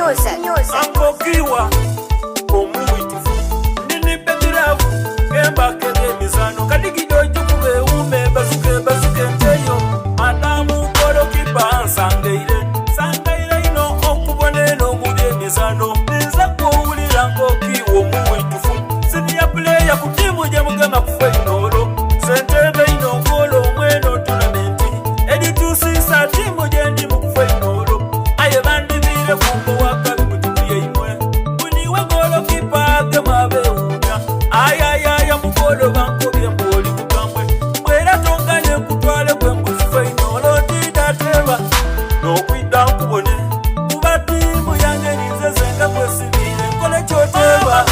Angokiwa omuwitufu nini begiravu kemba kebe mizano kadigido jukube ume bazuke nteyo madamu kolo kipa sangeire ino okubone no mudye mizano niza kuwulira ngokiwa omuwitufu senior player ku timu je mugema kufa inolo sentebe ino golo mweno tournament editusi sa timu je ndi mukufa inolo aye bandibire kumbo waka mugolo bankobye mboli kukamwe bwera tongane kutwale kwe mbuzi fainolo tidateba nokwidda nkubone kuba timu yange ninze zenga kwesibire nkole kyoteba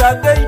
Again.